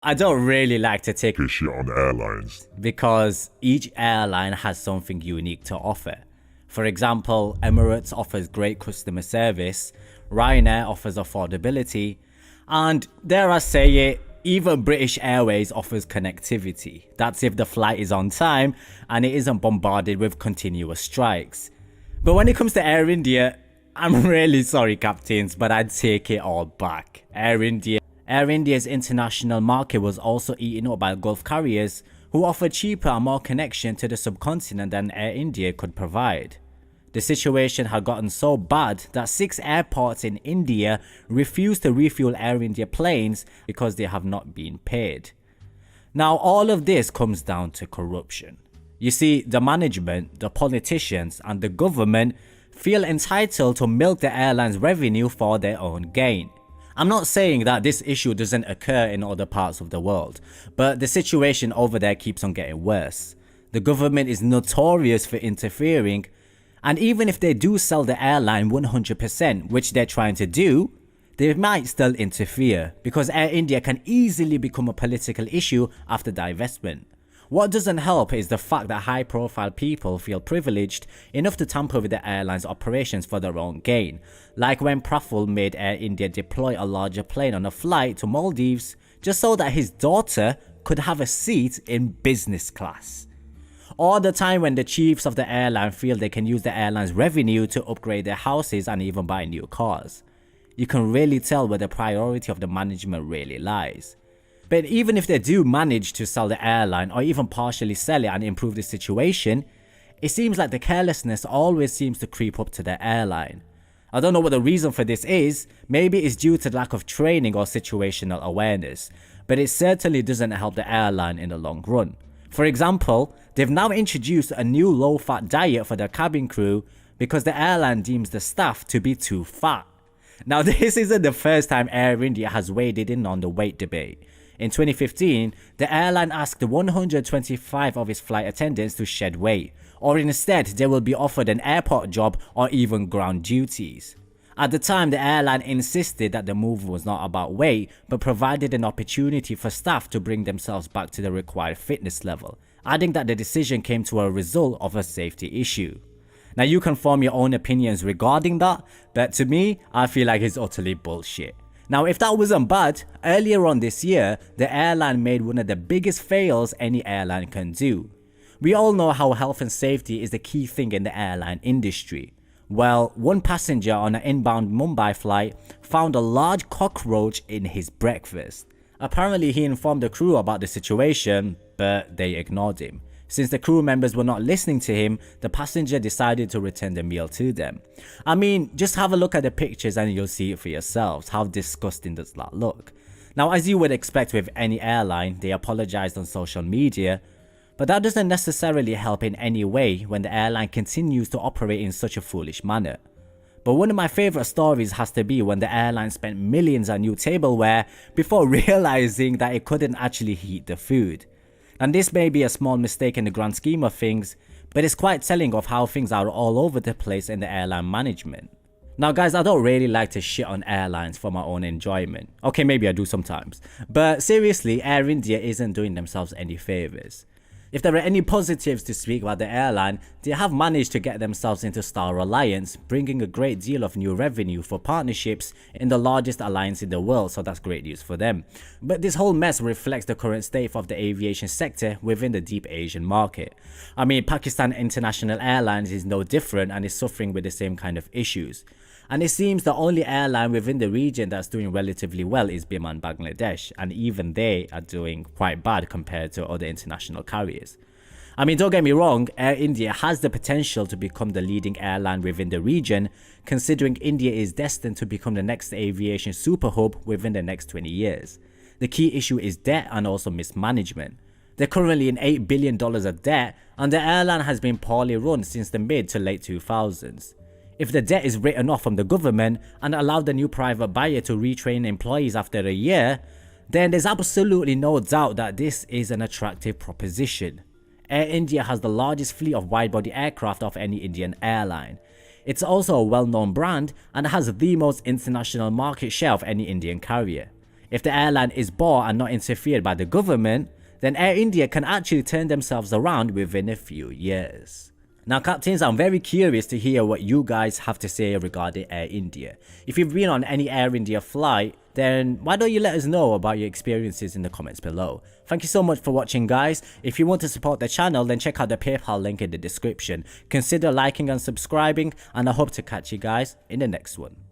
I don't really like to take shit on airlines because each airline has something unique to offer. For example, Emirates offers great customer service, Ryanair offers affordability, and dare I say it, even British Airways offers connectivity. That's if the flight is on time and it isn't bombarded with continuous strikes. But when it comes to Air India, I'm really sorry captains, but I'd take it all back. Air India's international market was also eaten up by Gulf carriers who offered cheaper and more connection to the subcontinent than Air India could provide. The situation had gotten so bad that 6 airports in India refused to refuel Air India planes because they have not been paid. Now all of this comes down to corruption. You see, the management, the politicians and the government feel entitled to milk the airline's revenue for their own gain. I'm not saying that this issue doesn't occur in other parts of the world, but the situation over there keeps on getting worse. The government is notorious for interfering, and even if they do sell the airline 100%, which they're trying to do, they might still interfere because Air India can easily become a political issue after divestment. What doesn't help is the fact that high profile people feel privileged enough to tamper with the airline's operations for their own gain, like when Praful made Air India deploy a larger plane on a flight to Maldives just so that his daughter could have a seat in business class. Or the time when the chiefs of the airline feel they can use the airline's revenue to upgrade their houses and even buy new cars. You can really tell where the priority of the management really lies. But even if they do manage to sell the airline or even partially sell it and improve the situation, it seems like the carelessness always seems to creep up to the airline. I don't know what the reason for this is, maybe it's due to lack of training or situational awareness, but it certainly doesn't help the airline in the long run. For example, they've now introduced a new low-fat diet for their cabin crew because the airline deems the staff to be too fat. Now this isn't the first time Air India has waded in on the weight debate. In 2015, the airline asked 125 of its flight attendants to shed weight, or instead they will be offered an airport job or even ground duties. At the time, the airline insisted that the move was not about weight, but provided an opportunity for staff to bring themselves back to the required fitness level, adding that the decision came to a result of a safety issue. Now you can form your own opinions regarding that, but to me, I feel like it's utterly bullshit. Now if that wasn't bad, earlier on this year, the airline made one of the biggest fails any airline can do. We all know how health and safety is the key thing in the airline industry. Well, one passenger on an inbound Mumbai flight found a large cockroach in his breakfast. Apparently he informed the crew about the situation, but they ignored him. Since the crew members were not listening to him, the passenger decided to return the meal to them. I mean, just have a look at the pictures and you'll see it for yourselves. How disgusting does that look? Now, as you would expect with any airline, they apologized on social media, but that doesn't necessarily help in any way when the airline continues to operate in such a foolish manner. But one of my favorite stories has to be when the airline spent millions on new tableware before realizing that it couldn't actually heat the food. And this may be a small mistake in the grand scheme of things, but it's quite telling of how things are all over the place in the airline management. Now guys, I don't really like to shit on airlines for my own enjoyment. Okay, maybe I do sometimes. But seriously, Air India isn't doing themselves any favours. If there are any positives to speak about the airline, they have managed to get themselves into Star Alliance, bringing a great deal of new revenue for partnerships in the largest alliance in the world, so that's great news for them. But this whole mess reflects the current state of the aviation sector within the deep Asian market. I mean, Pakistan International Airlines is no different and is suffering with the same kind of issues. And it seems the only airline within the region that's doing relatively well is Biman Bangladesh, and even they are doing quite bad compared to other international carriers. I mean, don't get me wrong, Air India has the potential to become the leading airline within the region, considering India is destined to become the next aviation super hub within the next 20 years. The key issue is debt and also mismanagement. They're currently in $8 billion of debt, and the airline has been poorly run since the mid to late 2000s. If the debt is written off from the government and allowed the new private buyer to retrain employees after a year, then there's absolutely no doubt that this is an attractive proposition. Air India has the largest fleet of wide-body aircraft of any Indian airline. It's also a well-known brand and has the most international market share of any Indian carrier. If the airline is bought and not interfered by the government, then Air India can actually turn themselves around within a few years. Now captains, I'm very curious to hear what you guys have to say regarding Air India. If you've been on any Air India flight, then why don't you let us know about your experiences in the comments below. Thank you so much for watching guys. If you want to support the channel, then check out the PayPal link in the description. Consider liking and subscribing, and I hope to catch you guys in the next one.